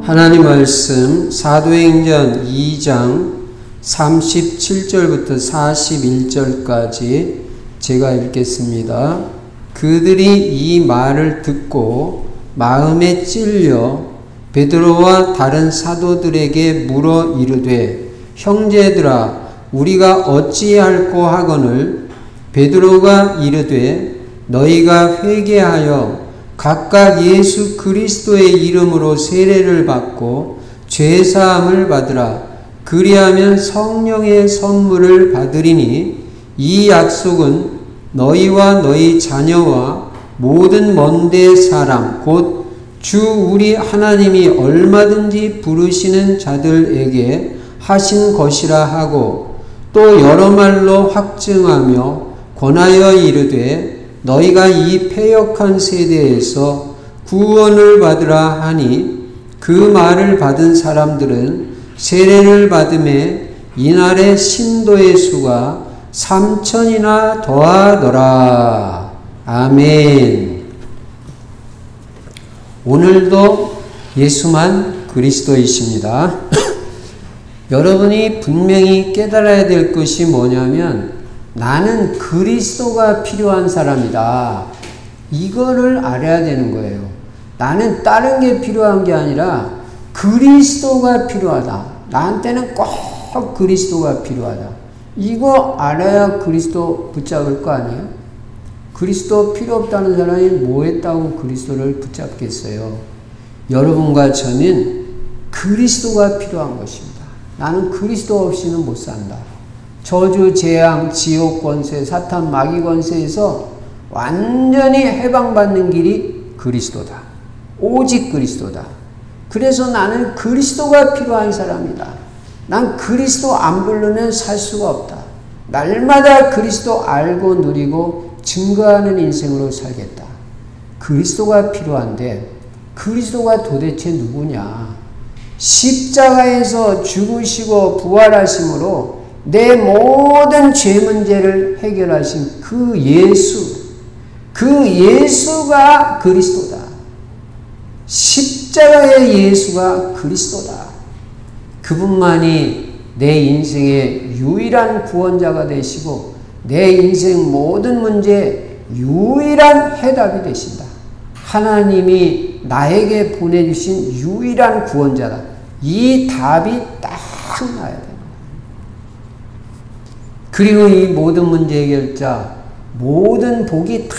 하나님 말씀 사도행전 2장 37절부터 41절까지 제가 읽겠습니다. 그들이 이 말을 듣고 마음에 찔려 베드로와 다른 사도들에게 물어 이르되 형제들아 우리가 어찌할꼬 하거늘 베드로가 이르되 너희가 회개하여 각각 예수 그리스도의 이름으로 세례를 받고 죄사함을 받으라. 그리하면 성령의 선물을 받으리니 이 약속은 너희와 너희 자녀와 모든 먼데 사람 곧 주 우리 하나님이 얼마든지 부르시는 자들에게 하신 것이라 하고 또 여러 말로 확증하며 권하여 이르되 너희가 이 패역한 세대에서 구원을 받으라 하니 그 말을 받은 사람들은 세례를 받음에 이날의 신도의 수가 3,000이나 더하더라. 아멘. 오늘도 예수만 그리스도이십니다. 여러분이 분명히 깨달아야 될 것이 뭐냐면 나는 그리스도가 필요한 사람이다. 이거를 알아야 되는 거예요. 나는 다른 게 필요한 게 아니라 그리스도가 필요하다. 나한테는 꼭 그리스도가 필요하다. 이거 알아야 그리스도 붙잡을 거 아니에요? 그리스도 필요 없다는 사람이 뭐 했다고 그리스도를 붙잡겠어요? 여러분과 저는 그리스도가 필요한 것입니다. 나는 그리스도 없이는 못 산다. 저주, 재앙, 지옥 권세, 사탄, 마귀 권세에서 완전히 해방받는 길이 그리스도다. 오직 그리스도다. 그래서 나는 그리스도가 필요한 사람이다. 난 그리스도 안 부르면 살 수가 없다. 날마다 그리스도 알고 누리고 증거하는 인생으로 살겠다. 그리스도가 필요한데 그리스도가 도대체 누구냐? 십자가에서 죽으시고 부활하심으로 내 모든 죄 문제를 해결하신 그 예수가 그리스도다. 십자가의 예수가 그리스도다. 그분만이 내 인생의 유일한 구원자가 되시고 내 인생 모든 문제에 유일한 해답이 되신다. 하나님이 나에게 보내주신 유일한 구원자다. 이 답이 딱 나야 돼. 그리고 이 모든 문제 해결자, 모든 복이 다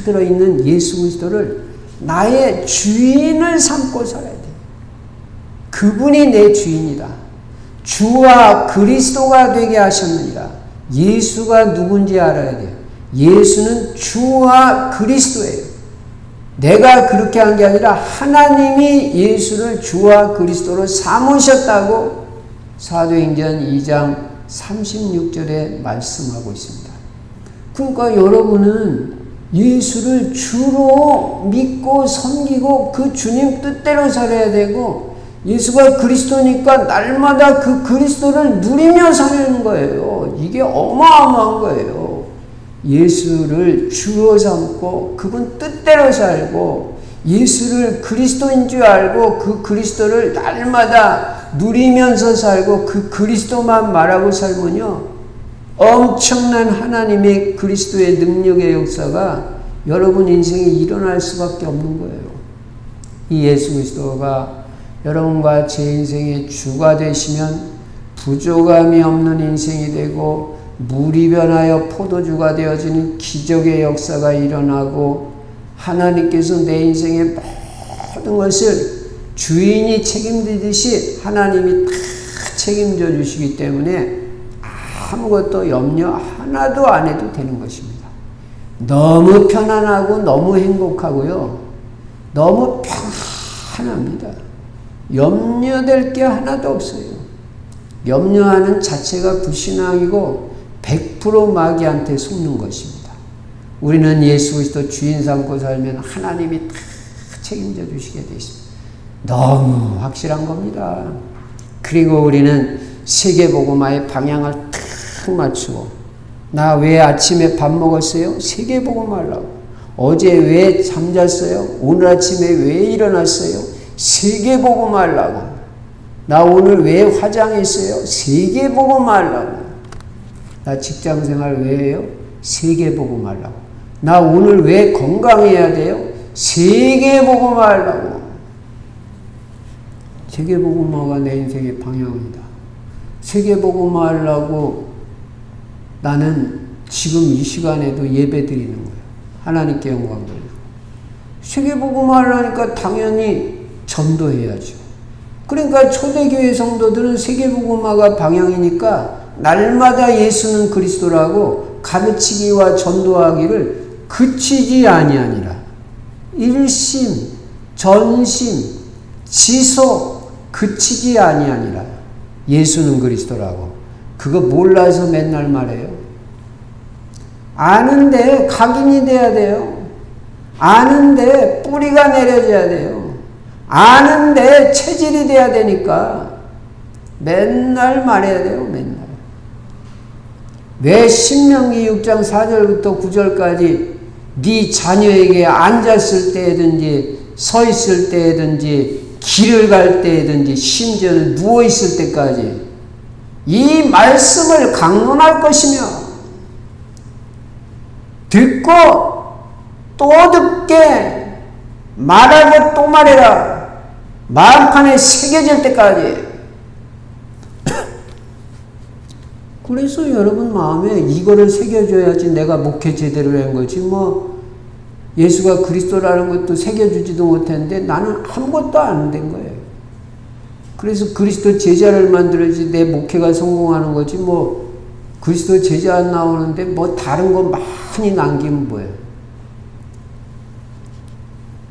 들어있는 예수 그리스도를 나의 주인을 삼고 살아야 돼. 그분이 내 주인이다. 주와 그리스도가 되게 하셨느니라. 예수가 누군지 알아야 돼요. 예수는 주와 그리스도예요. 내가 그렇게 한 게 아니라 하나님이 예수를 주와 그리스도로 삼으셨다고 사도행전 2장 36절에 말씀하고 있습니다. 그러니까 여러분은 예수를 주로 믿고 섬기고 그 주님 뜻대로 살아야 되고 예수가 그리스도니까 날마다 그 그리스도를 누리며 사는 거예요. 이게 어마어마한 거예요. 예수를 주로 삼고 그분 뜻대로 살고 예수를 그리스도인 줄 알고 그 그리스도를 날마다 누리면서 살고 그 그리스도만 말하고 살면요. 엄청난 하나님의 그리스도의 능력의 역사가 여러분 인생에 일어날 수밖에 없는 거예요. 이 예수 그리스도가 여러분과 제 인생의 주가 되시면 부족함이 없는 인생이 되고 물이 변하여 포도주가 되어지는 기적의 역사가 일어나고 하나님께서 내 인생의 모든 것을 주인이 책임지듯이 하나님이 다 책임져 주시기 때문에 아무것도 염려 하나도 안 해도 되는 것입니다. 너무 편안하고 너무 행복하고요. 너무 편합니다. 염려될 게 하나도 없어요. 염려하는 자체가 불신앙이고 100% 마귀한테 속는 것입니다. 우리는 예수 그리스도 주인 삼고 살면 하나님이 다 책임져 주시게 되어 있습니다. 너무 확실한 겁니다. 그리고 우리는 세계복음화의 방향을 탁 맞추고 나 왜 아침에 밥 먹었어요? 세계복음화 하려고. 어제 왜 잠잤어요? 오늘 아침에 왜 일어났어요? 세계복음하려고. 나 오늘 왜 화장했어요? 세계복음하려고. 나 직장생활 왜 해요? 세계복음하려고. 나 오늘 왜 건강해야 돼요? 세계복음하려고. 세계복음화가 내 인생의 방향이다. 세계복음화하려고 나는 지금 이 시간에도 예배 드리는 거예요. 하나님께 영광 돌리고. 세계복음화하려니까 당연히 전도해야죠. 그러니까 초대교회 성도들은 세계복음화가 방향이니까 날마다 예수는 그리스도라고 가르치기와 전도하기를 그치지 아니하니라. 일심, 전심, 지속 그치지 아니하니라. 예수는 그리스도라고. 그거 몰라서 맨날 말해요. 아는데 각인이 돼야 돼요. 아는데 뿌리가 내려져야 돼요. 아는데 체질이 돼야 되니까 맨날 말해야 돼요. 맨날. 왜 신명기 6장 4절부터 9절까지 네 자녀에게 앉았을 때든지 서 있을 때든지 길을 갈 때든지 심지어는 누워 있을 때까지 이 말씀을 강론할 것이며 듣고 또 듣게 말하고 또 말해라. 마음판에 새겨질 때까지. 그래서 여러분 마음에 이거를 새겨줘야지 내가 목회 제대로 한 거지. 뭐 예수가 그리스도라는 것도 새겨주지도 못했는데 나는 아무것도 안 된 거예요. 그래서 그리스도 제자를 만들어야지 내 목회가 성공하는 거지. 뭐 그리스도 제자 안 나오는데 뭐 다른 거 많이 남기면 뭐예요.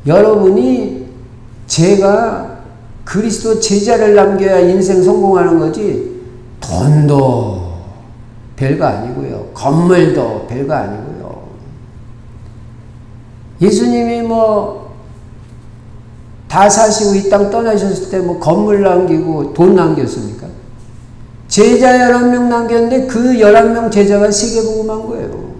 여러분이 제가 그리스도 제자를 남겨야 인생 성공하는 거지. 돈도 별거 아니고요. 건물도 별거 아니고요. 예수님이 뭐 다 사시고 이 땅 떠나셨을 때 뭐 건물 남기고 돈 남겼습니까? 제자 11명 남겼는데 그 11명 제자가 세계복음한 거예요.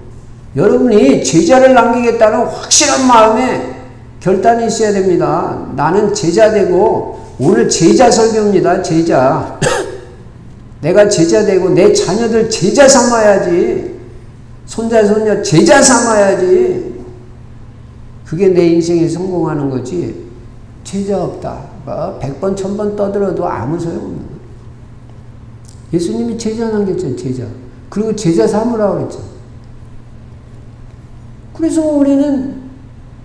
여러분이 제자를 남기겠다는 확실한 마음에 결단이 있어야 됩니다. 나는 제자 되고 오늘 제자 설교입니다. 제자. 내가 제자 되고 내 자녀들 제자 삼아야지. 손자 손녀 제자 삼아야지. 그게 내 인생에 성공하는 거지. 제자 없다. 뭐 100번 1000번 떠들어도 아무 소용없는 거예요. 예수님이 제자 남겼잖아요. 제자. 그리고 제자 삼으라고 그랬잖아요. 그래서 우리는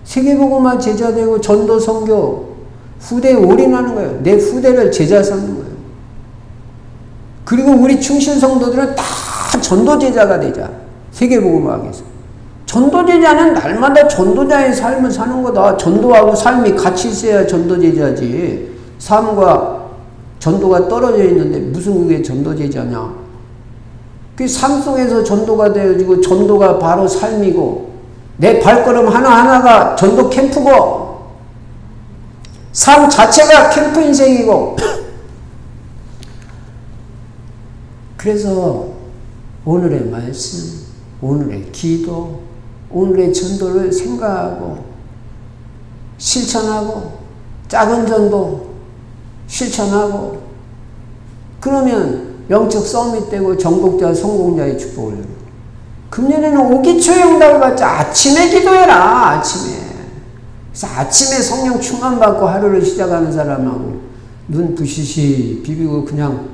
세계복음화 제자 되고 전도 선교 후대에 올인하는 거예요. 내 후대를 제자 삼는 거예요. 그리고 우리 충실 성도들은 다 전도 제자가 되자. 세계복음화하겠어. 전도 제자는 날마다 전도자의 삶을 사는 거다. 전도하고 삶이 같이 있어야 전도 제자지. 삶과 전도가 떨어져 있는데 무슨 그게 전도 제자냐. 그 삶 속에서 전도가 되어지고 전도가 바로 삶이고 내 발걸음 하나하나가 전도 캠프고 삶 자체가 캠프 인생이고 그래서 오늘의 말씀, 오늘의 기도, 오늘의 전도를 생각하고 실천하고 작은 전도 실천하고 그러면 영적 썸밋 되고 정복자 성공자의 축복을 누리고 금년에는 오기초의 응답을 받자. 아침에 기도해라. 아침에. 그래서 아침에 성령 충만 받고 하루를 시작하는 사람하고 눈 부시시 비비고 그냥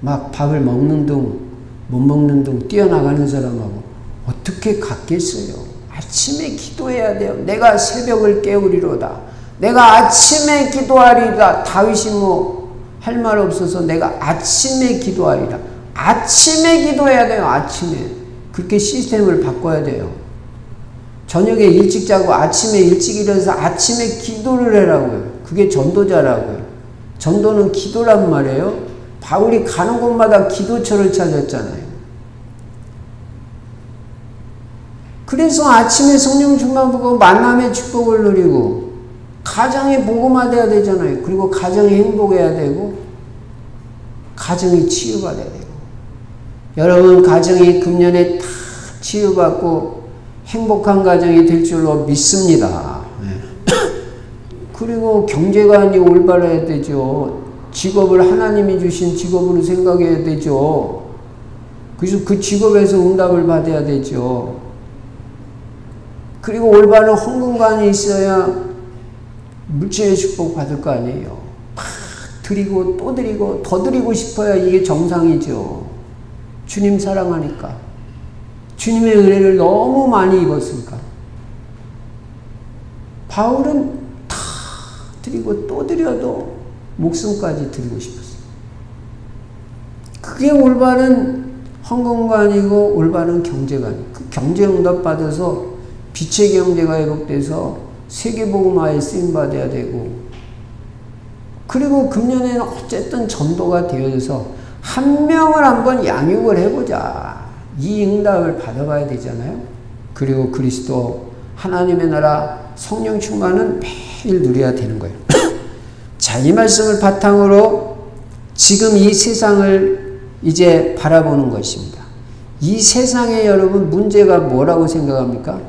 막 밥을 먹는 둥 못 먹는 둥 뛰어나가는 사람하고 어떻게 같겠어요? 아침에 기도해야 돼요. 내가 새벽을 깨우리로다. 내가 아침에 기도하리라. 다윗이 뭐 할 말 없어서 내가 아침에 기도하리라. 아침에 기도해야 돼요. 아침에. 그렇게 시스템을 바꿔야 돼요. 저녁에 일찍 자고 아침에 일찍 일어나서 아침에 기도를 해라고요. 그게 전도자라고요. 전도는 기도란 말이에요. 바울이 가는 곳마다 기도처를 찾았잖아요. 그래서 아침에 성령 충만 받고 만남의 축복을 누리고 가정이 복음화돼야 되잖아요. 그리고 가정이 행복해야 되고 가정이 치유가 돼야 되고 여러분 가정이 금년에 다 치유받고 행복한 가정이 될 줄로 믿습니다. 그리고 경제관이 올바라야 되죠. 직업을 하나님이 주신 직업으로 생각해야 되죠. 그래서 그 직업에서 응답을 받아야 되죠. 그리고 올바른 헌금관이 있어야 물질의 축복 받을 거 아니에요. 막 드리고 또 드리고 더 드리고 싶어야 이게 정상이죠. 주님 사랑하니까. 주님의 은혜를 너무 많이 입었으니까. 바울은 다 드리고 또 드려도 목숨까지 드리고 싶었어요. 그게 올바른 헌금관이고 올바른 경제관이에요. 그 경제 응답 받아서 빛의 경제가 회복돼서 세계복음화에 쓰임받아야 되고, 그리고 금년에는 어쨌든 전도가 되어져서 한 명을 한번 양육을 해보자. 이 응답을 받아봐야 되잖아요. 그리고 그리스도 하나님의 나라 성령 충만은 매일 누려야 되는 거예요. 자, 이 말씀을 바탕으로 지금 이 세상을 이제 바라보는 것입니다. 이 세상에 여러분 문제가 뭐라고 생각합니까?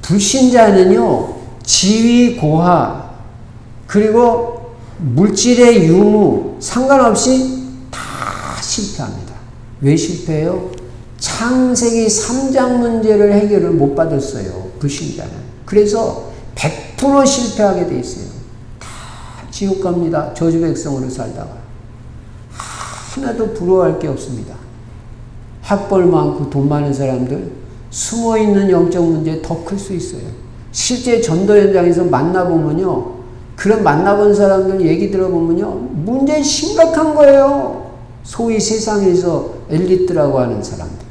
불신자는요, 지위 고하, 그리고 물질의 유무 상관없이 다 실패합니다. 왜 실패해요? 창세기 3장 문제를 해결을 못 받았어요. 불신자는. 그래서 100% 실패하게 돼 있어요. 다 지옥 갑니다. 저주 백성으로 살다가. 하나도 부러워할 게 없습니다. 학벌 많고 돈 많은 사람들, 숨어있는 영적 문제 더 클 수 있어요. 실제 전도 현장에서 만나보면요, 그런 만나본 사람들 얘기 들어보면요, 문제 심각한 거예요. 소위 세상에서 엘리트라고 하는 사람들.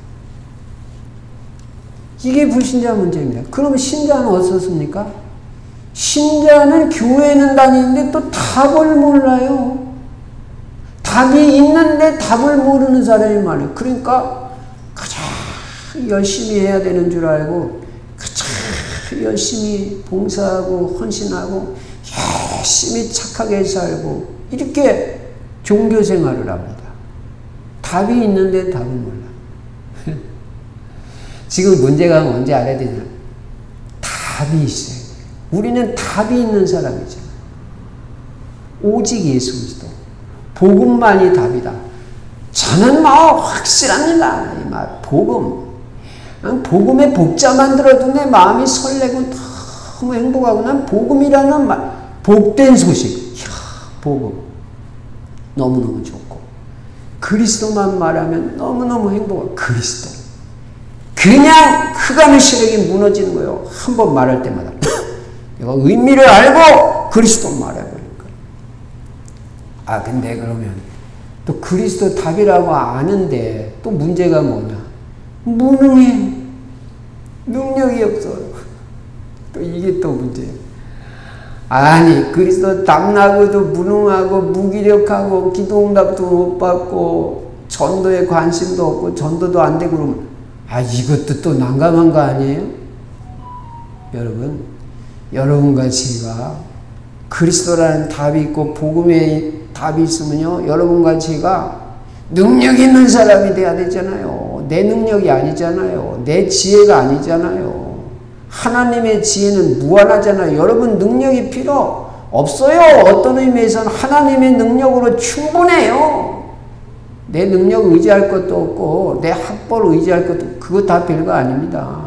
이게 불신자 문제입니다. 그럼 신자는 어떻습니까? 신자는 교회는 다니는데 또 답을 몰라요. 답이 있는데 답을 모르는 사람이 많아요. 그러니까 가장 열심히 해야 되는 줄 알고 가장 열심히 봉사하고 헌신하고 열심히 착하게 살고 이렇게 종교 생활을 합니다. 답이 있는데 답을 몰라. 지금 문제가 뭔지 알아야 되잖아. 답이 있어요. 우리는 답이 있는 사람이잖아. 오직 예수 그리스도. 복음만이 답이다. 저는 뭐 확실합니다. 이 말 복음. 복음의 복자만 들어도 내 마음이 설레고 너무 행복하고, 난 복음이라는 말, 복된 소식. 이야, 복음. 너무너무 좋고. 그리스도만 말하면 너무너무 행복하고, 그리스도. 그냥 흑암의 세력이 무너지는 거예요. 한 번 말할 때마다. 내가 의미를 알고 그리스도 말해버리니까. 아, 근데 그러면 또 그리스도 답이라고 아는데 또 문제가 뭐냐? 무능해. 능력이 없어요. 또 이게 또 문제예요. 아니, 그리스도 답나고도 무능하고 무기력하고 기도응답도 못 받고 전도에 관심도 없고 전도도 안 되고 그러면, 아, 이것도 또 난감한 거 아니에요? 여러분, 여러분과 제가 그리스도라는 답이 있고 복음의 답이 있으면요, 여러분과 제가 능력 있는 사람이 돼야 되잖아요. 내 능력이 아니잖아요. 내 지혜가 아니잖아요. 하나님의 지혜는 무한하잖아요. 여러분 능력이 필요 없어요. 어떤 의미에서는 하나님의 능력으로 충분해요. 내 능력 의지할 것도 없고 내 학벌 의지할 것도 없고, 그거 다 별거 아닙니다.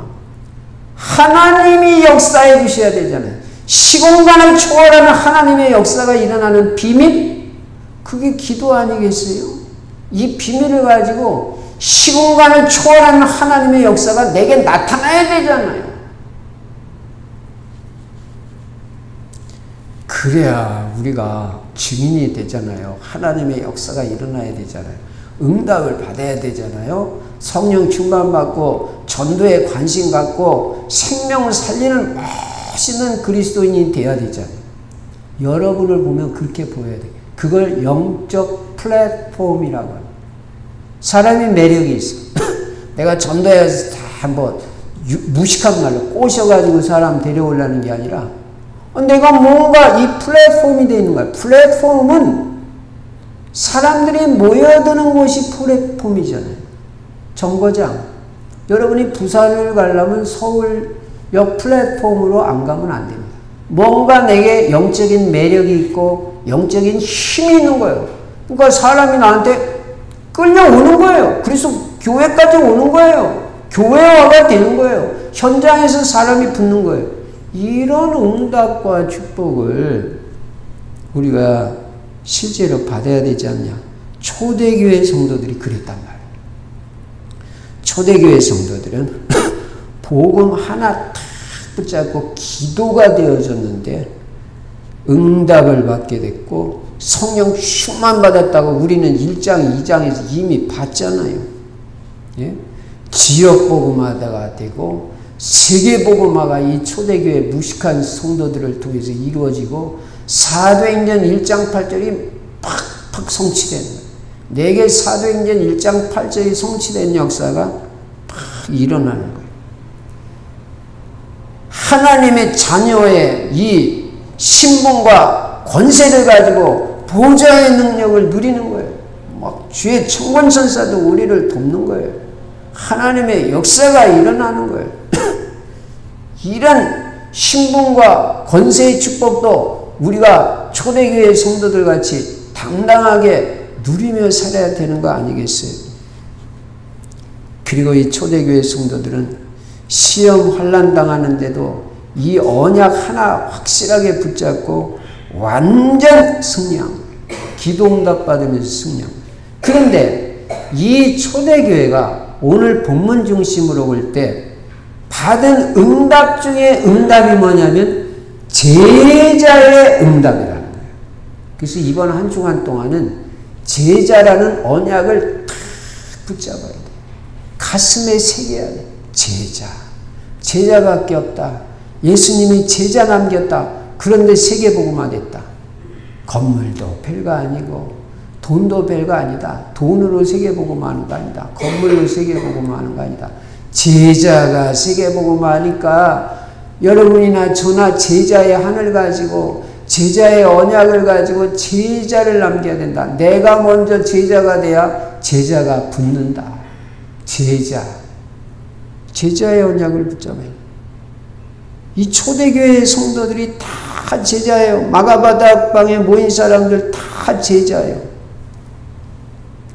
하나님이 역사해 주셔야 되잖아요. 시공간을 초월하는 하나님의 역사가 일어나는 비밀? 그게 기도 아니겠어요? 이 비밀을 가지고 시공간을 초월하는 하나님의 역사가 내게 나타나야 되잖아요. 그래야 우리가 증인이 되잖아요. 하나님의 역사가 일어나야 되잖아요. 응답을 받아야 되잖아요. 성령 충만받고 전도에 관심 갖고 생명을 살리는 멋있는 그리스도인이 돼야 되잖아요. 여러분을 보면 그렇게 보여야 돼요. 그걸 영적 플랫폼이라고 합니다. 사람이 매력이 있어. 내가 전도해서 한번 무식한 말로 꼬셔가지고 사람 데려오려는 게 아니라 내가 뭔가 이 플랫폼이 되어 있는 거야. 플랫폼은 사람들이 모여드는 곳이 플랫폼이잖아요. 정거장. 여러분이 부산을 가려면 서울역 플랫폼으로 안 가면 안 됩니다. 뭔가 내게 영적인 매력이 있고 영적인 힘이 있는 거예요. 그러니까 사람이 나한테 끌려오는 거예요. 그래서 교회까지 오는 거예요. 교회화가 되는 거예요. 현장에서 사람이 붙는 거예요. 이런 응답과 축복을 우리가 실제로 받아야 되지 않냐. 초대교회 성도들이 그랬단 말이에요. 초대교회 성도들은 복음 하나 탁 붙잡고 기도가 되어졌는데 응답을 받게 됐고 성령 충만 받았다고 우리는 1장, 2장에서 이미 봤잖아요. 예? 지역 복음화가 되고 세계 복음화가 이 초대교회 무식한 성도들을 통해서 이루어지고 사도행전 1장 8절이 팍팍 성취되는 거예요. 내게 사도행전 1장 8절이 성취된 역사가 팍 일어나는 거예요. 하나님의 자녀의 이 신분과 권세를 가지고 보좌의 능력을 누리는 거예요. 막 주의 청권천사도 우리를 돕는 거예요. 하나님의 역사가 일어나는 거예요. 이런 신분과 권세의 축복도 우리가 초대교회 성도들 같이 당당하게 누리며 살아야 되는 거 아니겠어요? 그리고 이 초대교회 성도들은 시험 환난 당하는데도 이 언약 하나 확실하게 붙잡고 완전 승리한 거예요. 기도응답 받으면서 승리한 거예요. 그런데 이 초대교회가 오늘 본문 중심으로 볼 때 받은 응답 중에 응답이 뭐냐면 제자의 응답이라는 거예요. 그래서 이번 한 주간 동안은 제자라는 언약을 탁 붙잡아야 돼요. 가슴에 새겨야 돼요. 제자. 제자밖에 없다. 예수님이 제자 남겼다. 그런데 세계복음화 됐다. 건물도 별거 아니고 돈도 별거 아니다. 돈으로 세계복음화하는 거 아니다. 건물로 세계복음화하는 거 아니다. 제자가 세계복음화하니까 여러분이나 저나 제자의 한을 가지고 제자의 언약을 가지고 제자를 남겨야 된다. 내가 먼저 제자가 돼야 제자가 붙는다. 제자. 제자의 언약을 붙잡아요. 이 초대교회 성도들이 다 제자예요. 마가바닥방에 모인 사람들 다 제자예요.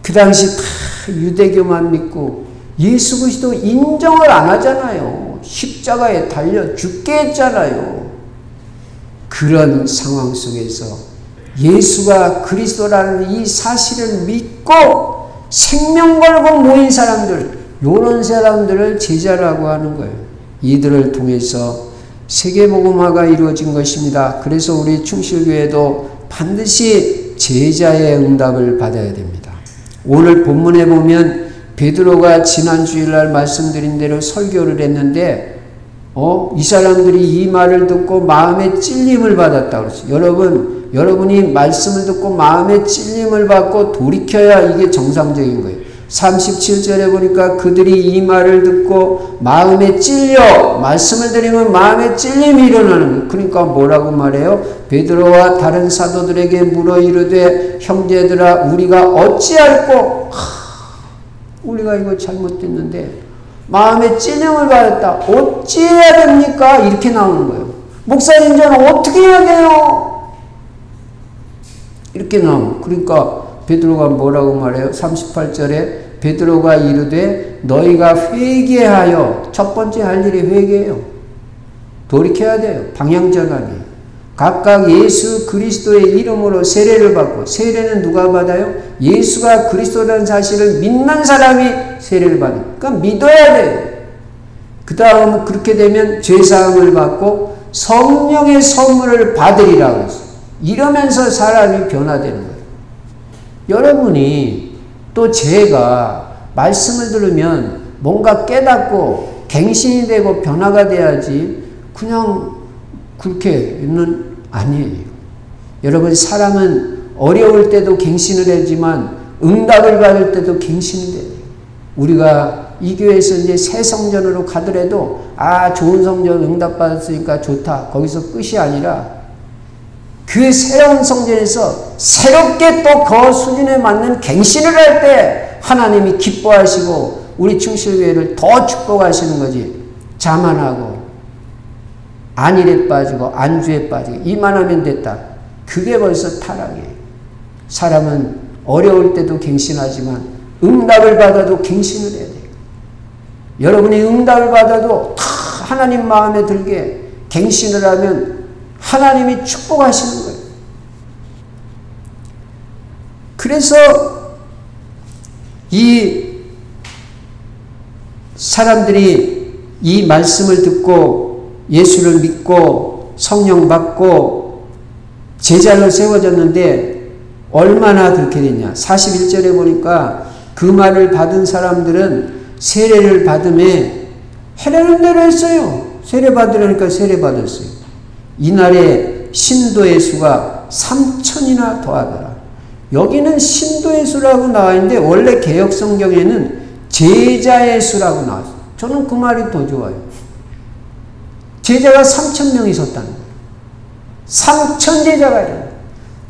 그 당시 다 유대교만 믿고 예수 그리스도 인정을 안 하잖아요. 십자가에 달려 죽게 했잖아요. 그런 상황 속에서 예수가 그리스도라는 이 사실을 믿고 생명 걸고 모인 사람들, 이런 사람들을 제자라고 하는 거예요. 이들을 통해서 세계복음화가 이루어진 것입니다. 그래서 우리 충실교회도 반드시 제자의 응답을 받아야 됩니다. 오늘 본문에 보면 베드로가 지난 주일날 말씀드린 대로 설교를 했는데 이 사람들이 이 말을 듣고 마음에 찔림을 받았다고 그랬어요. 여러분이 말씀을 듣고 마음에 찔림을 받고 돌이켜야 이게 정상적인 거예요. 37절에 보니까 그들이 이 말을 듣고 마음에 찔려 말씀을 드리면 마음에 찔림이 일어나는 거예요. 그러니까 뭐라고 말해요? 베드로와 다른 사도들에게 물어 이르되 형제들아 우리가 어찌할꼬 우리가 이거 잘못됐는데 마음에 찔림을 받았다. 어찌해야 됩니까? 이렇게 나오는 거예요. 목사님 저는 어떻게 해야 돼요? 이렇게 나오는. 그러니까 베드로가 뭐라고 말해요? 38절에 베드로가 이르되 너희가 회개하여 첫 번째 할 일이 회개예요. 돌이켜야 돼요. 방향전환이에요. 각각 예수 그리스도의 이름으로 세례를 받고 세례는 누가 받아요? 예수가 그리스도라는 사실을 믿는 사람이 세례를 받아요. 그러니까 믿어야 돼요. 그 다음 그렇게 되면 죄사함을 받고 성령의 선물을 받으리라고 했어요. 이러면서 사람이 변화되는 거예요. 여러분이 또 제가 말씀을 들으면 뭔가 깨닫고 갱신이 되고 변화가 돼야지 그냥 그렇게는 아니에요. 여러분 사람은 어려울 때도 갱신을 하지만 응답을 받을 때도 갱신이 돼요. 우리가 이 교회에서 이제 새 성전으로 가더라도 좋은 성전 응답 받았으니까 좋다. 거기서 끝이 아니라 그 새로운 성전에서 새롭게 또 그 수준에 맞는 갱신을 할 때 하나님이 기뻐하시고 우리 충실교회를 더 축복하시는 거지. 자만하고 안일에 빠지고 안주에 빠지고 이만하면 됐다. 그게 벌써 타락이에요. 사람은 어려울 때도 갱신하지만 응답을 받아도 갱신을 해야 돼요. 여러분이 응답을 받아도 다 하나님 마음에 들게 갱신을 하면 하나님이 축복하시는 거예요. 그래서 이 사람들이 이 말씀을 듣고 예수를 믿고 성령 받고 제자로 세워졌는데 얼마나 그렇게 됐냐. 41절에 보니까 그 말을 받은 사람들은 세례를 받음에 해라는 대로 했어요. 세례 받으라니까 세례 받았어요. 이날에 신도의 수가 3,000이나 더하더라. 여기는 신도의 수라고 나와 있는데 원래 개역성경에는 제자의 수라고 나왔어요. 저는 그 말이 더 좋아요. 제자가 3,000명이 있었다는 거예요. 3,000 제자가 있어요.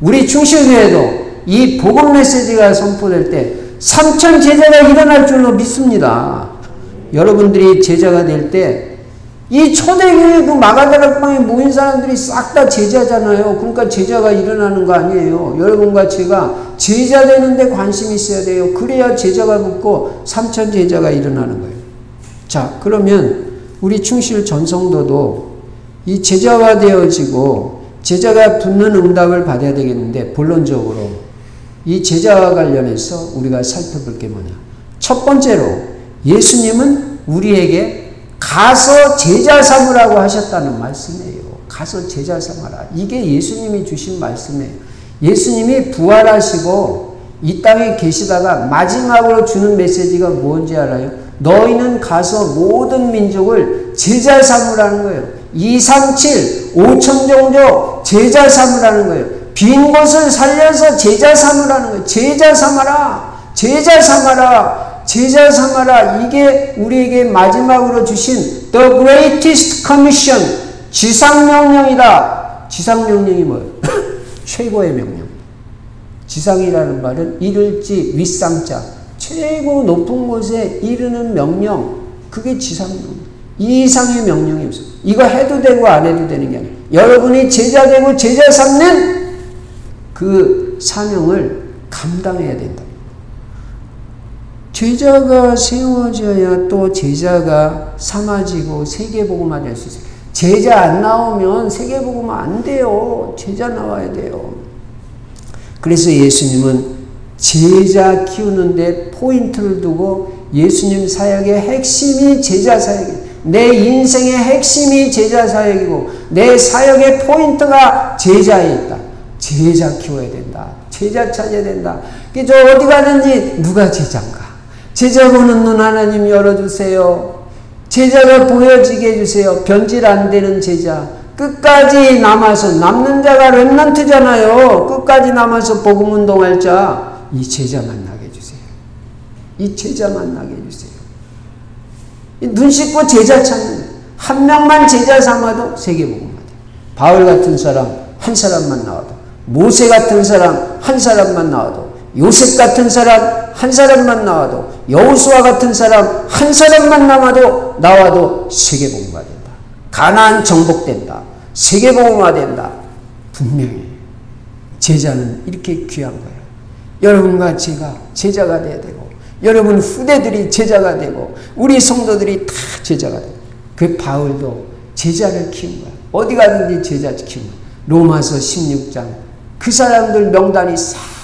우리 충실교회도 이 복음 메시지가 선포될 때 3,000 제자가 일어날 줄로 믿습니다. 여러분들이 제자가 될 때 이 초대교회 그 마가다락방에 모인 사람들이 싹 다 제자잖아요. 그러니까 제자가 일어나는 거 아니에요. 여러분과 제가 제자 되는데 관심이 있어야 돼요. 그래야 제자가 붙고 3,000 제자가 일어나는 거예요. 자, 그러면 우리 충실 전성도도 이 제자가 되어지고 제자가 붙는 응답을 받아야 되겠는데 본론적으로 이 제자와 관련해서 우리가 살펴볼 게 뭐냐. 첫 번째로 예수님은 우리에게 가서 제자 삼으라고 하셨다는 말씀이에요. 가서 제자 삼아라. 이게 예수님이 주신 말씀이에요. 예수님이 부활하시고 이 땅에 계시다가 마지막으로 주는 메시지가 뭔지 알아요? 너희는 가서 모든 민족을 제자 삼으라는 거예요. 237, 5천 종족 제자 삼으라는 거예요. 빈 곳을 살려서 제자 삼으라는 거예요. 제자 삼아라. 제자 삼아라. 제자 삼아라. 이게 우리에게 마지막으로 주신 The Greatest Commission, 지상명령이다. 지상명령이 뭐예요? 최고의 명령. 지상이라는 말은 이를지 윗상자, 최고 높은 곳에 이르는 명령, 그게 지상명령. 이 이상의 명령이 없어요. 이거 해도 되고 안 해도 되는 게 아니에요. 여러분이 제자 되고 제자 삼는 그 사명을 감당해야 된다. 제자가 세워져야 또 제자가 삼아지고 세계복음화 될 수 있어요. 제자 안 나오면 세계복음화 안 돼요. 제자 나와야 돼요. 그래서 예수님은 제자 키우는데 포인트를 두고 예수님 사역의 핵심이 제자 사역이에요. 내 인생의 핵심이 제자 사역이고 내 사역의 포인트가 제자에 있다. 제자 키워야 된다. 제자 찾아야 된다. 저 어디 가든지 누가 제자인가? 제자 보는 눈 하나님 열어주세요. 제자가 보여지게 해주세요. 변질 안 되는 제자. 끝까지 남아서 남는 자가 렘넌트잖아요. 끝까지 남아서 복음 운동할 자. 이 제자 만나게 해주세요. 이 제자 만나게 해주세요. 눈 씻고 제자 찾는 한 명만 제자 삼아도 세계복음화 돼. 바울 같은 사람 한 사람만 나와도, 모세 같은 사람 한 사람만 나와도, 요셉 같은 사람 한 사람만 나와도, 여호수아 같은 사람 한 사람만 나와도 세계복음화 된다. 가나안 정복된다. 세계복음화 된다. 분명히 제자는 이렇게 귀한 거예요. 여러분과 제가 제자가 돼야 되고, 여러분 후대들이 제자가 되고, 우리 성도들이 다 제자가 되고. 그 바울도 제자를 키운 거야. 어디 가든지 제자 키운 거야. 로마서 16장 그 사람들 명단이 싹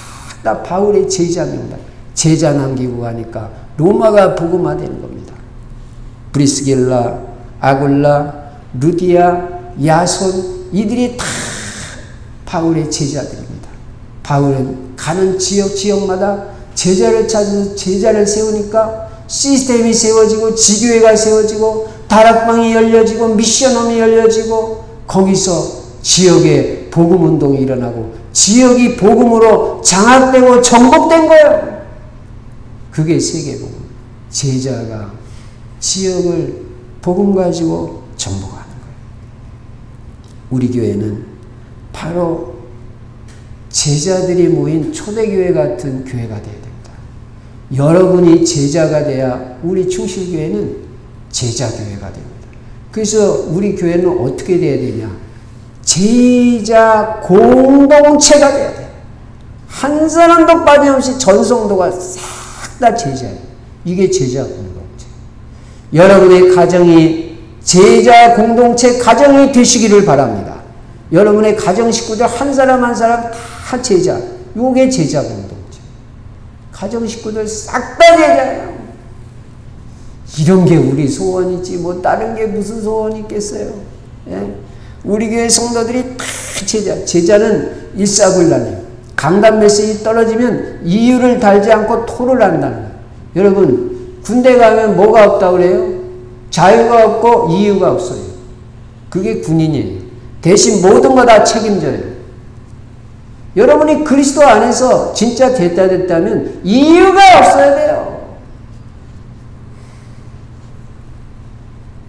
다 바울의 제자 명단. 제자 남기고 가니까 로마가 복음화 되는 겁니다. 브리스길라, 아굴라, 루디아, 야손, 이들이 다 바울의 제자들입니다. 바울은 가는 지역마다 제자를 찾아서 제자를 세우니까 시스템이 세워지고 지교회가 세워지고 다락방이 열려지고 미션홈이 열려지고 거기서 지역에 복음운동이 일어나고 지역이 복음으로 장악되고 정복된 거예요. 그게 세계복음. 제자가 지역을 복음 가지고 정복하는 거예요. 우리 교회는 바로 제자들이 모인 초대교회 같은 교회가 되어야 됩니다. 여러분이 제자가 돼야 우리 충실교회는 제자교회가 됩니다. 그래서 우리 교회는 어떻게 돼야 되냐? 제자 공동체가 돼야 돼. 한 사람도 빠짐없이 전 성도가 싹 다 제자예요. 이게 제자 공동체. 여러분의 가정이 제자 공동체 가정이 되시기를 바랍니다. 여러분의 가정 식구들 한 사람 한 사람 다 제자. 요게 제자 공동체. 가정 식구들 싹 다 제자예요. 이런 게 우리 소원이지 뭐 다른 게 무슨 소원이 있겠어요. 예? 우리 교회 성도들이 다 제자. 제자는 일사불란해요. 강단 메시지 떨어지면 이유를 달지 않고 토를 한다는 거예요. 여러분 군대 가면 뭐가 없다고 그래요? 자유가 없고 이유가 없어요. 그게 군인이에요. 대신 모든 거 다 책임져요. 여러분이 그리스도 안에서 진짜 됐다면 이유가 없어야 돼요.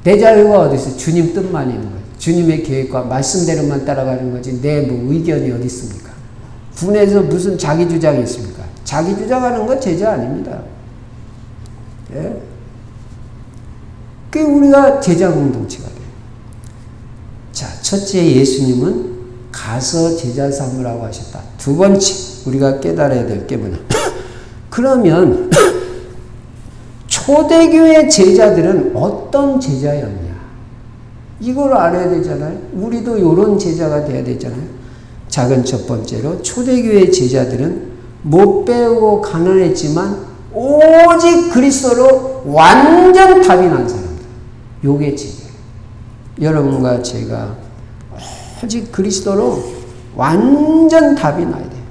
내 자유가 어디 있어요? 주님 뜻만 있는 거예요. 주님의 계획과 말씀대로만 따라가는 거지 내 뭐 의견이 어디 있습니까? 군에서 무슨 자기 주장이 있습니까? 자기 주장하는 건 제자 아닙니다. 예? 그게 우리가 제자 공동체가 돼요. 자, 첫째 예수님은 가서 제자 삼으라고 하셨다. 두 번째 우리가 깨달아야 될 게 뭐냐? 그러면 초대교회 제자들은 어떤 제자였냐? 이걸 알아야 되잖아요. 우리도 이런 제자가 돼야 되잖아요. 작은 첫 번째로 초대교회 제자들은 못 배우고 가난했지만 오직 그리스도로 완전 답이 난 사람들. 요게 제자예요. 여러분과 제가 오직 그리스도로 완전 답이 나야 돼요.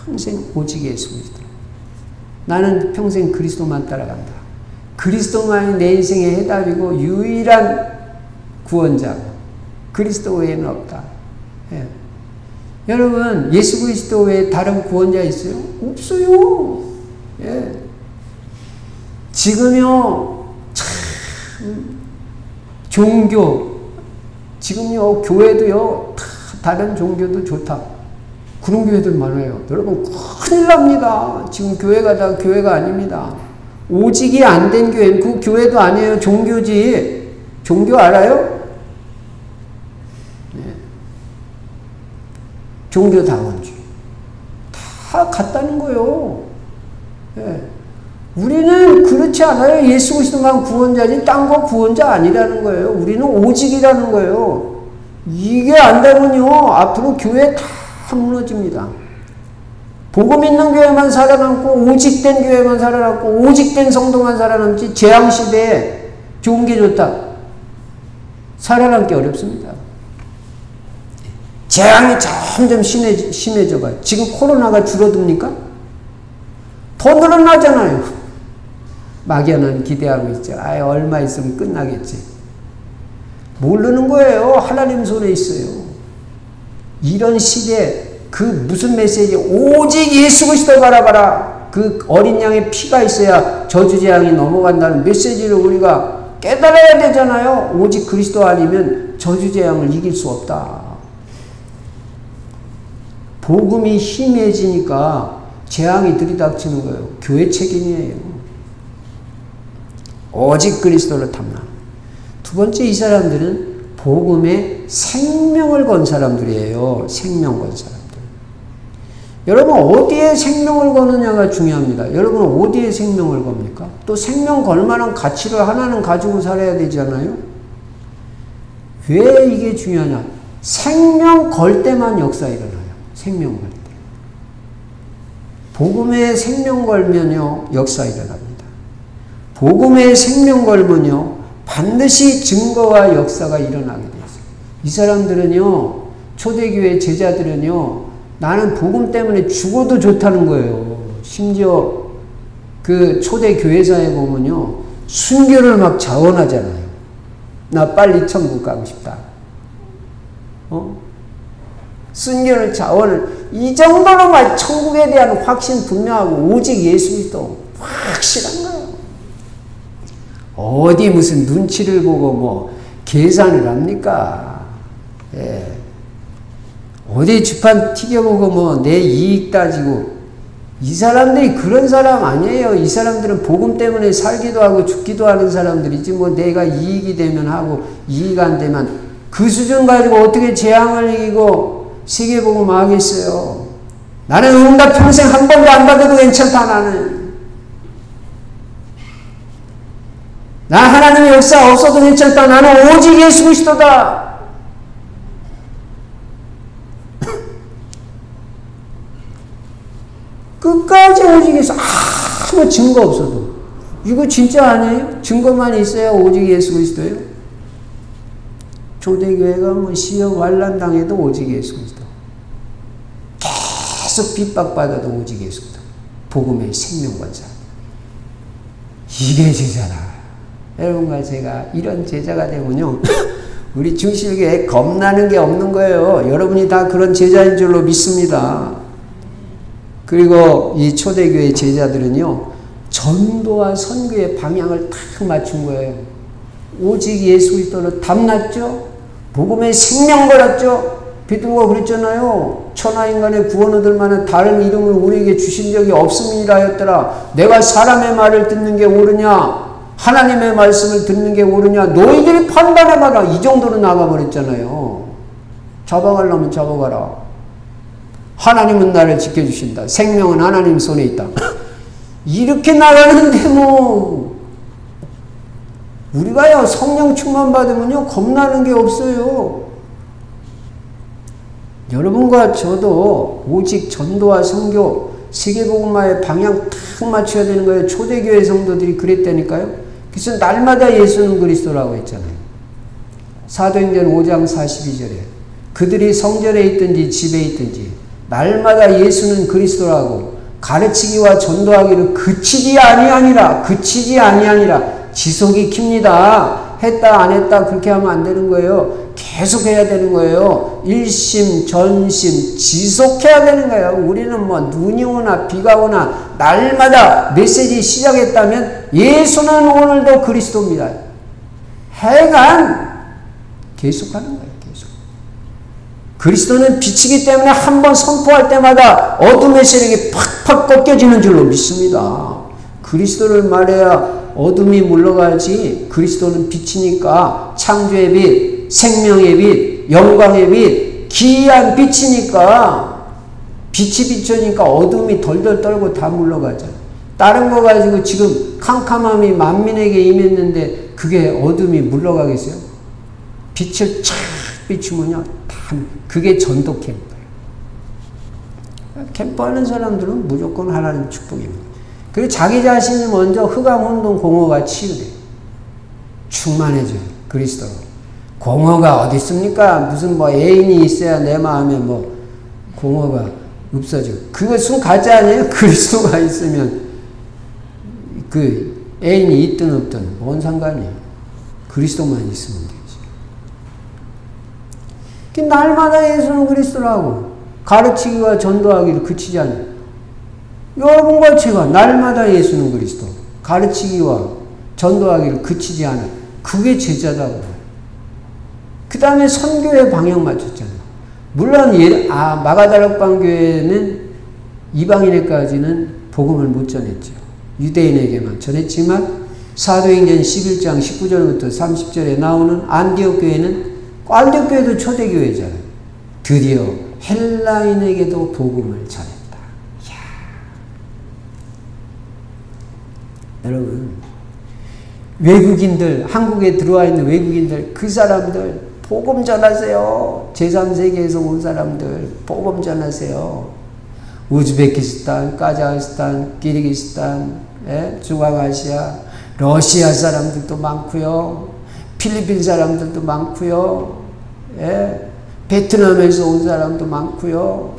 평생 오직 예수 그리스도. 나는 평생 그리스도만 따라간다. 그리스도만이 내 인생의 해답이고 유일한 구원자고 그리스도 외에는 없다. 예. 여러분 예수 그리스도 외에 다른 구원자 있어요? 없어요. 예. 지금요 참 종교 지금요 교회도요 다른 종교도 좋다. 그런 교회들 많아요. 여러분 큰일 납니다. 지금 교회가 다 교회가 아닙니다. 오직이 안 된 교회 그 교회도 아니에요. 종교지. 종교 알아요? 종교다원주의. 다 같다는 거예요. 예. 우리는 그렇지 않아요. 예수 그리스도만 구원자지 딴 거 구원자 아니라는 거예요. 우리는 오직이라는 거예요. 이게 안 되면요. 앞으로 교회 다 무너집니다. 복음 있는 교회만 살아남고 오직된 교회만 살아남고 오직된 성도만 살아남지 재앙시대에 좋은 게 좋다. 살아남기 어렵습니다. 재앙이 점점 심해져 봐요. 지금 코로나가 줄어듭니까? 더 늘어나잖아요. 막연한 기대하고 있죠. 아예 얼마 있으면 끝나겠지. 모르는 거예요. 하나님 손에 있어요. 이런 시대에 그 무슨 메시지 오직 예수 그리스도 바라봐라. 그 어린 양의 피가 있어야 저주재앙이 넘어간다는 메시지를 우리가 깨달아야 되잖아요. 오직 그리스도 아니면 저주재앙을 이길 수 없다. 복음이 희미해지니까 재앙이 들이닥치는 거예요. 교회 책임이에요. 오직 그리스도를 탐나. 두 번째 이 사람들은 복음에 생명을 건 사람들이에요. 생명 건 사람들. 여러분 어디에 생명을 거느냐가 중요합니다. 여러분 어디에 생명을 겁니까? 또 생명 걸 만한 가치를 하나는 가지고 살아야 되잖아요. 왜 이게 중요하냐? 생명 걸 때만 역사 일어나요. 생명 걸 때. 복음에 생명 걸면요 역사 일어납니다. 복음에 생명 걸면요 반드시 증거와 역사가 일어나게 되어 있어요. 이 사람들은요 초대교회 제자들은요 나는 복음 때문에 죽어도 좋다는 거예요. 심지어 그 초대교회사에 보면요 순교를 막 자원하잖아요. 나 빨리 천국 가고 싶다. 순교를 자원을 이 정도로 막 천국에 대한 확신 분명하고 오직 예수 그리스도 확실한 거예요. 어디 무슨 눈치를 보고 뭐 계산을 합니까? 예. 어디 주판 튀겨보고 뭐 내 이익 따지고 이 사람들이 그런 사람 아니에요. 이 사람들은 복음 때문에 살기도 하고 죽기도 하는 사람들이지 뭐 내가 이익이 되면 하고 이익 안 되면 그 수준 가지고 어떻게 재앙을 이기고 세계복음 하겠어요. 나는 응답 평생 한 번도 안 받아도 괜찮다. 나는 나 하나님의 역사 없어도 괜찮다. 나는 오직 예수 그리스도다. 끝까지 오직 예수. 아무 증거 없어도. 이거 진짜 아니에요? 증거만 있어야 오직 예수 그리스도예요? 초대교회가 뭐 시험 환난당해도 오직 예수 그리스도. 계속 핍박받아도 오직 예수 그리스도. 복음의 생명권자. 이게 제자다. 여러분과 제가 이런 제자가 되면요. 우리 중실교회에 겁나는 게 없는 거예요. 여러분이 다 그런 제자인 줄로 믿습니다. 그리고 이 초대교회 제자들은요, 전도와 선교의 방향을 딱 맞춘 거예요. 오직 예수 그리스도로 담났죠? 복음의 생명 걸었죠? 베드로가 그랬잖아요. 천하인간의 구원 얻을 만한 다른 이름을 우리에게 주신 적이 없음이라 하였더라. 내가 사람의 말을 듣는 게 옳으냐? 하나님의 말씀을 듣는 게 옳으냐? 너희들이 판단해봐라. 이 정도로 나가버렸잖아요. 잡아가려면 잡아가라. 하나님은 나를 지켜주신다. 생명은 하나님 손에 있다. 이렇게 나가는데 뭐 우리가요 성령 충만 받으면요 겁나는 게 없어요. 여러분과 저도 오직 전도와 선교 세계복음화의 방향 딱 맞춰야 되는 거예요. 초대교회 성도들이 그랬다니까요. 그래서 날마다 예수는 그리스도라고 했잖아요. 사도행전 5장 42절에 그들이 성전에 있든지 집에 있든지 날마다 예수는 그리스도라고 가르치기와 전도하기를 그치지 아니하니라. 지속이 깁니다. 했다 안 했다 그렇게 하면 안 되는 거예요. 계속 해야 되는 거예요. 일심 전심 지속해야 되는 거예요. 우리는 뭐 눈이 오나 비가 오나 날마다 메시지 시작했다면 예수는 오늘도 그리스도입니다. 해간 계속하는 거예요. 그리스도는 빛이기 때문에 한 번 선포할 때마다 어둠의 세력이 팍팍 꺾여지는 줄로 믿습니다. 그리스도를 말해야 어둠이 물러가지. 그리스도는 빛이니까 창조의 빛, 생명의 빛, 영광의 빛, 기이한 빛이니까 빛이 비추니까 어둠이 덜덜 떨고 다 물러가잖아요. 다른 거 가지고 지금 캄캄함이 만민에게 임했는데 그게 어둠이 물러가겠어요? 빛을 착 비추면요. 그게 전도 캠프예요. 캠프하는 사람들은 무조건 하나님 축복입니다. 그리고 자기 자신이 먼저 흑암운동 공허가 치유돼요. 충만해져요. 그리스도로. 공허가 어디 있습니까? 무슨 뭐 애인이 있어야 내 마음에 뭐 공허가 없어지고. 그것은 가짜 아니에요? 그리스도가 있으면 그 애인이 있든 없든 뭔 상관이에요. 그리스도만 있으면 돼요. 날마다 예수는 그리스도라고 가르치기와 전도하기를 그치지 않아요. 여러분과 제가 날마다 예수는 그리스도 가르치기와 전도하기를 그치지 않아요. 그게 제자다고. 그 다음에 선교의 방향 맞췄잖아요. 물론 마가다락방 교회는 이방인에까지는 복음을 못 전했죠. 유대인에게만 전했지만 사도행전 11장 19절부터 30절에 나오는 안디옥 교회는 안디옥 교회도 초대교회잖아요. 드디어 헬라인에게도 복음을 전했다. 이야. 여러분, 외국인들, 한국에 들어와 있는 외국인들, 그 사람들 복음 전하세요. 제3세계에서 온 사람들 복음 전하세요. 우즈베키스탄, 카자흐스탄, 키르기스탄, 중앙아시아, 러시아 사람들도 많고요. 필리핀 사람들도 많고요. 베트남에서 온 사람도 많고요.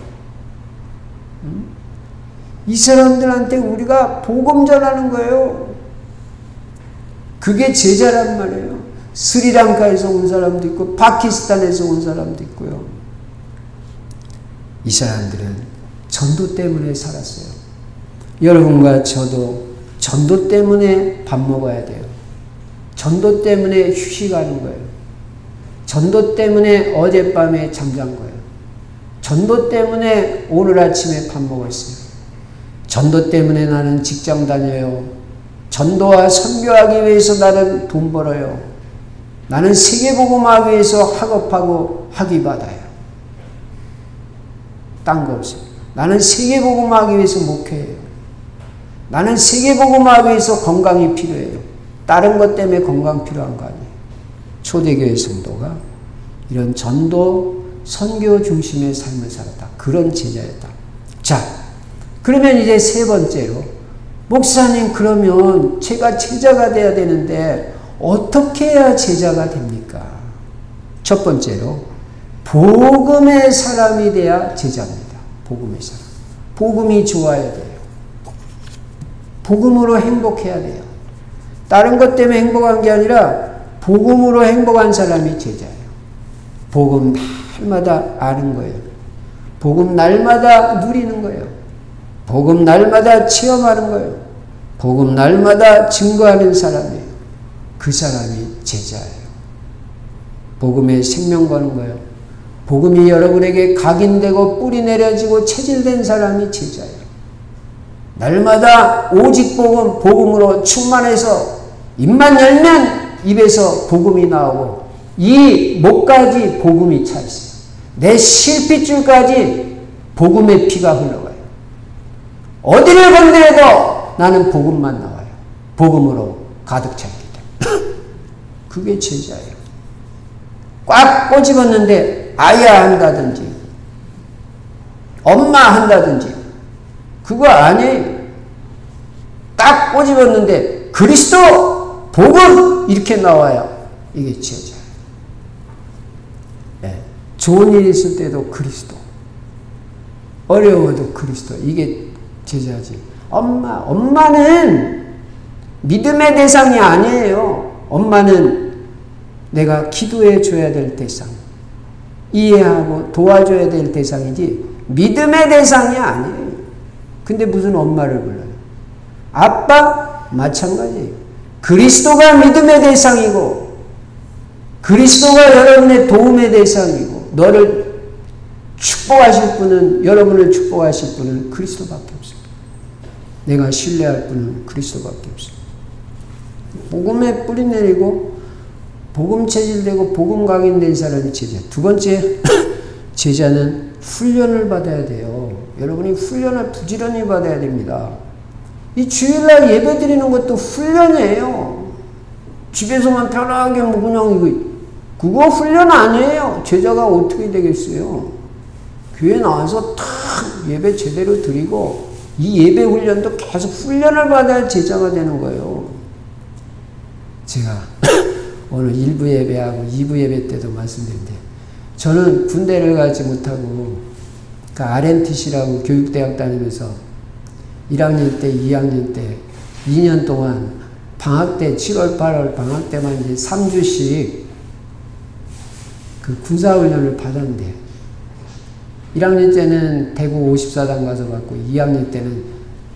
이 사람들한테 우리가 복음 전하는 거예요. 그게 제자란 말이에요. 스리랑카에서 온 사람도 있고 파키스탄에서 온 사람도 있고요. 이 사람들은 전도 때문에 살았어요. 여러분과 저도 전도 때문에 밥 먹어야 돼요. 전도 때문에 휴식하는 거예요. 전도 때문에 어젯밤에 잠잔 거예요. 전도 때문에 오늘 아침에 밥 먹었어요. 전도 때문에 나는 직장 다녀요. 전도와 선교하기 위해서 나는 돈 벌어요. 나는 세계복음하기 위해서 학업하고 학위 받아요. 딴 거 없어요. 나는 세계복음하기 위해서 목회해요. 나는 세계복음하기 위해서 건강이 필요해요. 다른 것 때문에 건강 필요한 거 아니에요. 초대교회 성도가 이런 전도, 선교 중심의 삶을 살았다. 그런 제자였다. 자, 그러면 이제 세 번째로, 목사님 그러면 제가 제자가 돼야 되는데 어떻게 해야 제자가 됩니까? 첫 번째로 복음의 사람이 돼야 제자입니다. 복음의 사람. 복음이 좋아야 돼요. 복음으로 행복해야 돼요. 다른 것 때문에 행복한 게 아니라 복음으로 행복한 사람이 제자예요. 복음 날마다 아는 거예요. 복음 날마다 누리는 거예요. 복음 날마다 체험하는 거예요. 복음 날마다 증거하는 사람이에요. 그 사람이 제자예요. 복음에 생명 거는 거예요. 복음이 여러분에게 각인되고 뿌리 내려지고 체질된 사람이 제자예요. 날마다 오직 복음, 복음으로 충만해서 입만 열면 입에서 복음이 나오고 이 목까지 복음이 차 있어요. 내 실핏줄까지 복음의 피가 흘러가요. 어디를 건드려도 나는 복음만 나와요. 복음으로 가득 차 있기 때문에. 그게 제자예요. 꽉 꼬집었는데 아야 한다든지 엄마 한다든지 그거 아니에요. 딱 꼬집었는데 그리스도, 복음 이렇게 나와요. 이게 제자예요. 네. 좋은 일 있을 때도 그리스도, 어려워도 그리스도, 이게 제자지. 엄마는 믿음의 대상이 아니에요. 엄마는 내가 기도해 줘야 될 대상, 이해하고 도와줘야 될 대상이지 믿음의 대상이 아니에요. 근데 무슨 엄마를 불러요? 아빠 마찬가지예요. 그리스도가 믿음의 대상이고 그리스도가 여러분의 도움의 대상이고 너를 축복하실 분은, 여러분을 축복하실 분은 그리스도밖에 없습니다. 내가 신뢰할 분은 그리스도밖에 없습니다. 복음에 뿌리 내리고 복음 체질되고 복음 각인된 사람이 제자. 두 번째, 제자는 훈련을 받아야 돼요. 여러분이 훈련을 부지런히 받아야 됩니다. 이 주일날 예배 드리는 것도 훈련이에요. 집에서만 편하게 뭐 그냥 그거 훈련 아니에요. 제자가 어떻게 되겠어요? 교회 나와서 탁 예배 제대로 드리고 이 예배 훈련도 계속 훈련을 받아야 제자가 되는 거예요. 제가 오늘 1부 예배하고 2부 예배 때도 말씀드렸는데 저는 군대를 가지 못하고 그 RNTC라고 교육대학 다니면서 1학년 때, 2학년 때 2년 동안 방학 때 7월, 8월 방학 때만 이제 3주씩 그 군사훈련을 받았는데 1학년 때는 대구 54단 가서 받고 2학년 때는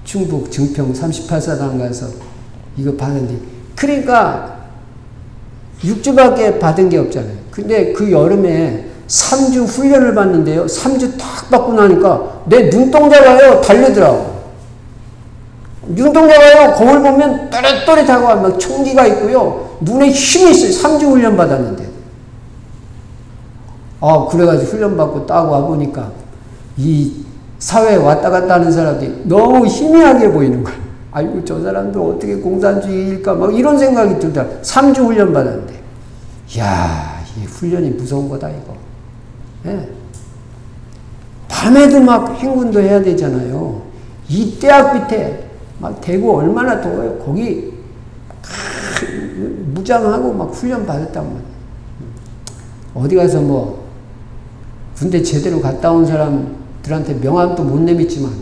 충북 증평 38사단 가서 이거 받았는데 그러니까 6주밖에 받은 게 없잖아요. 근데 그 여름에 3주 훈련을 받는데요. 3주 딱 받고 나니까 내 눈동자가요 달리더라고. 눈동자가요 거울 보면 또렷또렷하고 막 총기가 있고요. 눈에 힘이 있어요. 3주 훈련 받았는데. 그래가지고 훈련 받고 따고 와보니까 이 사회에 왔다 갔다 하는 사람들이 너무 희미하게 보이는 거예요. 아이고 저 사람들 어떻게 공산주의일까 막 이런 생각이 들더라. 3주 훈련 받았는데 이야 이 훈련이 무서운 거다 이거. 예. 밤에도 막 행군도 해야 되잖아요. 이 대학 밑에 막 대구 얼마나 더워요. 거기 무장하고 막 훈련 받았단 말이에요. 어디 가서 뭐 군대 제대로 갔다 온 사람들한테 명함도 못 내밉지만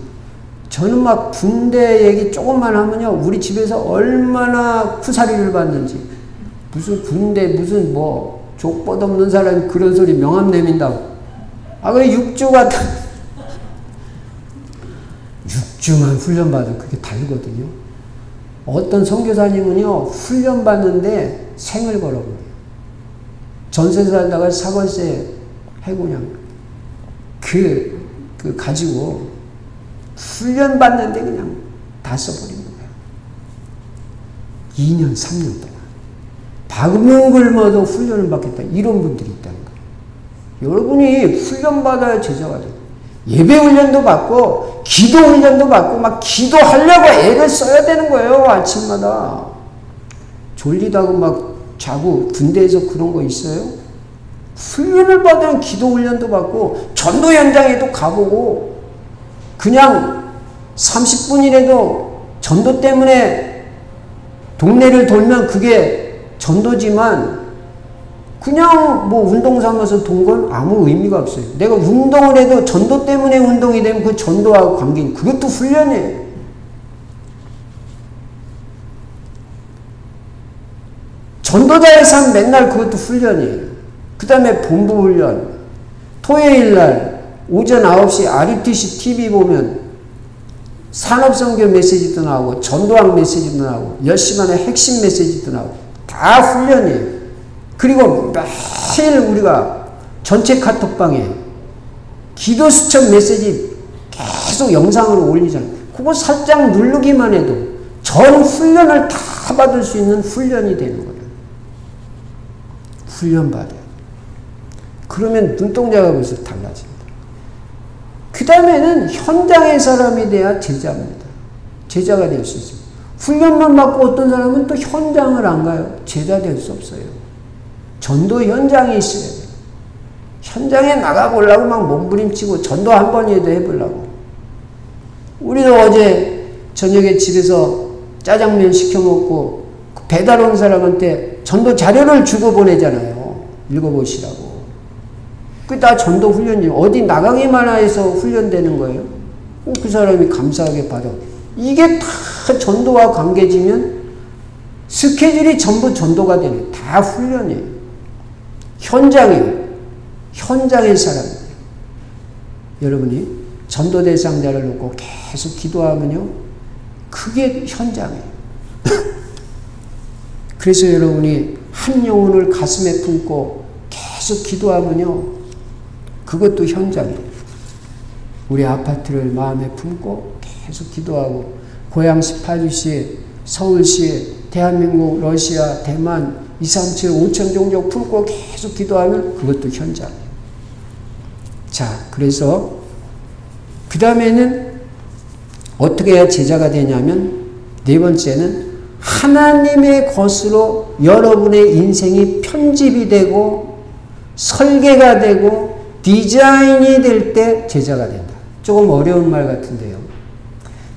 저는 막 군대 얘기 조금만 하면요. 우리 집에서 얼마나 쿠사리를 받는지. 무슨 군대 무슨 뭐 족보도 없는 사람이 그런 소리 명함 내민다고. 그래 6주 갔다 6주만 훈련받으면 그게 다르거든요. 어떤 선교사님은요. 훈련받는데 생을 걸어버려요. 전세 살다가 사관세 해고냥 그 가지고 훈련 받는데 그냥 다 써버리는 거예요. 2년, 3년 동안. 밥은 굶어도 훈련을 받겠다. 이런 분들이 있다는 거예요. 여러분이 훈련 받아야 제자가 돼요. 예배 훈련도 받고, 기도 훈련도 받고, 막 기도하려고 애를 써야 되는 거예요. 아침마다. 졸리다고 막 자고, 군대에서 그런 거 있어요? 훈련을 받으면 기도 훈련도 받고, 전도 현장에도 가보고, 그냥 30분이라도 전도 때문에 동네를 돌면 그게 전도지만, 그냥 뭐 운동 삼아서 돈 건 아무 의미가 없어요. 내가 운동을 해도 전도 때문에 운동이 되면 그 전도하고 관계는 그것도 훈련이에요. 전도자의 삶 맨날 그것도 훈련이에요. 그 다음에 본부 훈련. 토요일 날 오전 9시 RUTC TV 보면 산업선교 메시지도 나오고 전도학 메시지도 나오고 10시 반에 핵심 메시지도 나오고 다 훈련이에요. 그리고 매일 우리가 전체 카톡방에 기도 수첩 메시지 계속 영상으로 올리잖아요. 그거 살짝 누르기만 해도 전 훈련을 다 받을 수 있는 훈련이 되는 거예요. 훈련 받아요. 그러면 눈동자가 벌써 달라집니다. 그 다음에는 현장의 사람이 돼야 제자입니다. 제자가 될 수 있어요. 훈련만 받고 어떤 사람은 또 현장을 안 가요. 제자 될 수 없어요. 전도 현장에 있어야 돼요. 현장에 나가보려고 막 몸부림치고 전도 한 번이라도 해보려고. 우리도 어제 저녁에 집에서 짜장면 시켜 먹고 배달 온 사람한테 전도 자료를 주고 보내잖아요. 읽어보시라고. 그게 다 전도 훈련이에요. 어디 나가기만 해서 훈련되는 거예요. 그 사람이 감사하게 받아. 이게 다 전도와 관계지면 스케줄이 전부 전도가 되네. 다 훈련이에요. 현장이에요. 현장의 사람이에요. 여러분이 전도 대상자를 놓고 계속 기도하면요. 그게 현장이에요. 그래서 여러분이 한 영혼을 가슴에 품고 계속 기도하면요. 그것도 현장이에요. 우리 아파트를 마음에 품고 계속 기도하고 고양시, 파주시에, 서울시에, 대한민국, 러시아, 대만, 237, 5천 종족 품고 계속 기도하면 그것도 현장이에요. 자, 그래서 그 다음에는 어떻게 해야 제자가 되냐면 네 번째는 하나님의 것으로 여러분의 인생이 편집이 되고 설계가 되고 디자인이 될 때 제자가 된다. 조금 어려운 말 같은데요.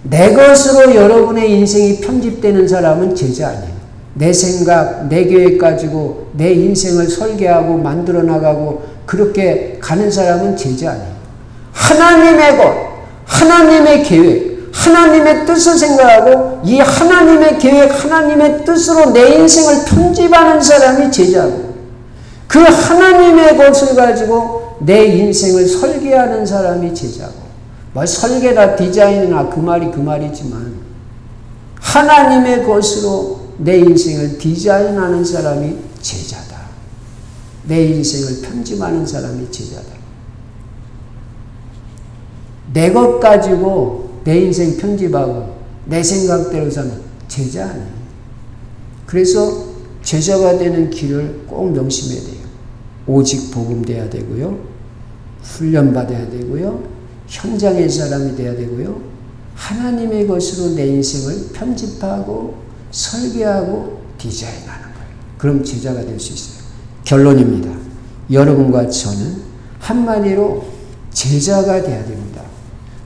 내 것으로 여러분의 인생이 편집되는 사람은 제자 아니에요. 내 생각, 내 계획 가지고 내 인생을 설계하고 만들어 나가고 그렇게 가는 사람은 제자 아니에요. 하나님의 것, 하나님의 계획, 하나님의 뜻을 생각하고 이 하나님의 계획, 하나님의 뜻으로 내 인생을 편집하는 사람이 제자고 그 하나님의 것을 가지고 내 인생을 설계하는 사람이 제자고 뭐 설계나 디자인이나 그 말이 그 말이지만 하나님의 것으로 내 인생을 디자인하는 사람이 제자다. 내 인생을 편집하는 사람이 제자다. 내 것 가지고 내 인생 편집하고 내 생각대로 사는 제자 아니에요. 그래서 제자가 되는 길을 꼭 명심해야 돼요. 오직 복음돼야 되고요. 훈련받아야 되고요. 현장의 사람이 돼야 되고요. 하나님의 것으로 내 인생을 편집하고 설계하고 디자인하는 거예요. 그럼 제자가 될 수 있어요. 결론입니다. 여러분과 저는 한마디로 제자가 돼야 됩니다.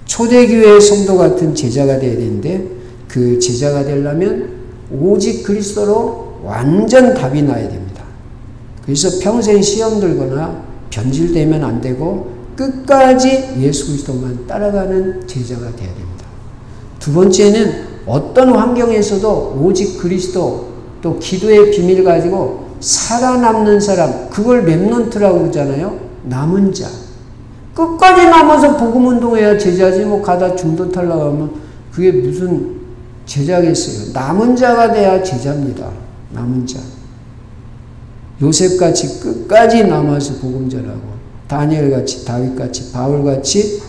초대교회의 성도 같은 제자가 돼야 되는데 그 제자가 되려면 오직 그리스도로 완전 답이 나야 됩니다. 그래서 평생 시험 들거나 변질되면 안 되고 끝까지 예수 그리스도만 따라가는 제자가 돼야 됩니다. 두 번째는 어떤 환경에서도 오직 그리스도 또 기도의 비밀 가지고 살아남는 사람, 그걸 렘넌트라고 그러잖아요. 남은 자. 끝까지 남아서 복음 운동해야 제자지 뭐 가다 중도 탈락하면 그게 무슨 제자겠어요. 남은 자가 돼야 제자입니다. 남은 자. 요셉같이 끝까지 남아서 복음 전하고 다니엘같이 다윗같이 바울같이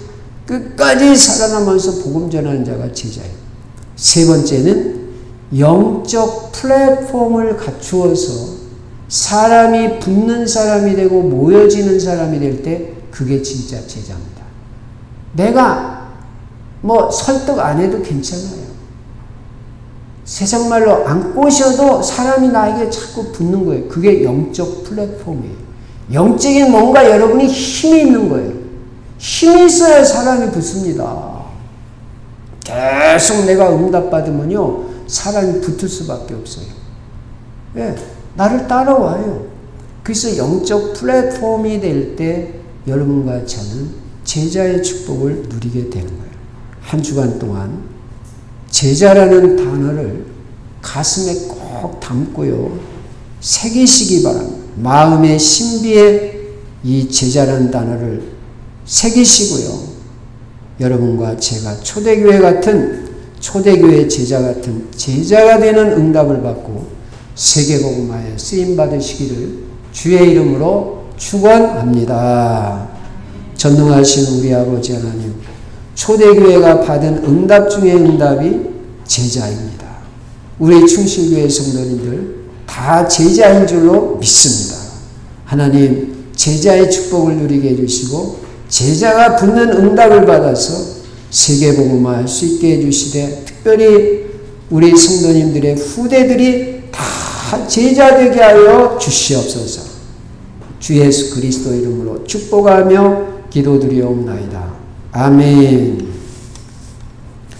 끝까지 살아남아서 복음 전하는 자가 제자예요. 세 번째는 영적 플랫폼을 갖추어서 사람이 붙는 사람이 되고 모여지는 사람이 될 때 그게 진짜 제자입니다. 내가 설득 안 해도 괜찮아요. 세상 말로 안 꼬셔도 사람이 나에게 자꾸 붙는 거예요. 그게 영적 플랫폼이에요. 영적인 뭔가 여러분이 힘이 있는 거예요. 힘이 있어야 사람이 붙습니다. 계속 내가 응답받으면요, 사람이 붙을 수밖에 없어요. 예, 나를 따라와요. 그래서 영적 플랫폼이 될 때 여러분과 저는 제자의 축복을 누리게 되는 거예요. 한 주간 동안 제자라는 단어를 가슴에 꼭 담고요, 새기시기 바랍니다. 마음의 신비에 이 제자라는 단어를 새기시고요, 여러분과 제가 초대교회 같은, 초대교회 제자 같은 제자가 되는 응답을 받고 세계복음화에 쓰임받으시기를 주의 이름으로 축원합니다. 전능하신 우리 아버지 하나님, 초대교회가 받은 응답 중에 응답이 제자입니다. 우리 충실교회 성도님들 다 제자인 줄로 믿습니다. 하나님, 제자의 축복을 누리게 해주시고 제자가 붙는 응답을 받아서 세계복음화할 수 있게 해주시되, 특별히 우리 성도님들의 후대들이 다 제자 되게 하여 주시옵소서. 주 예수 그리스도 이름으로 축복하며 기도드리옵나이다. 아멘.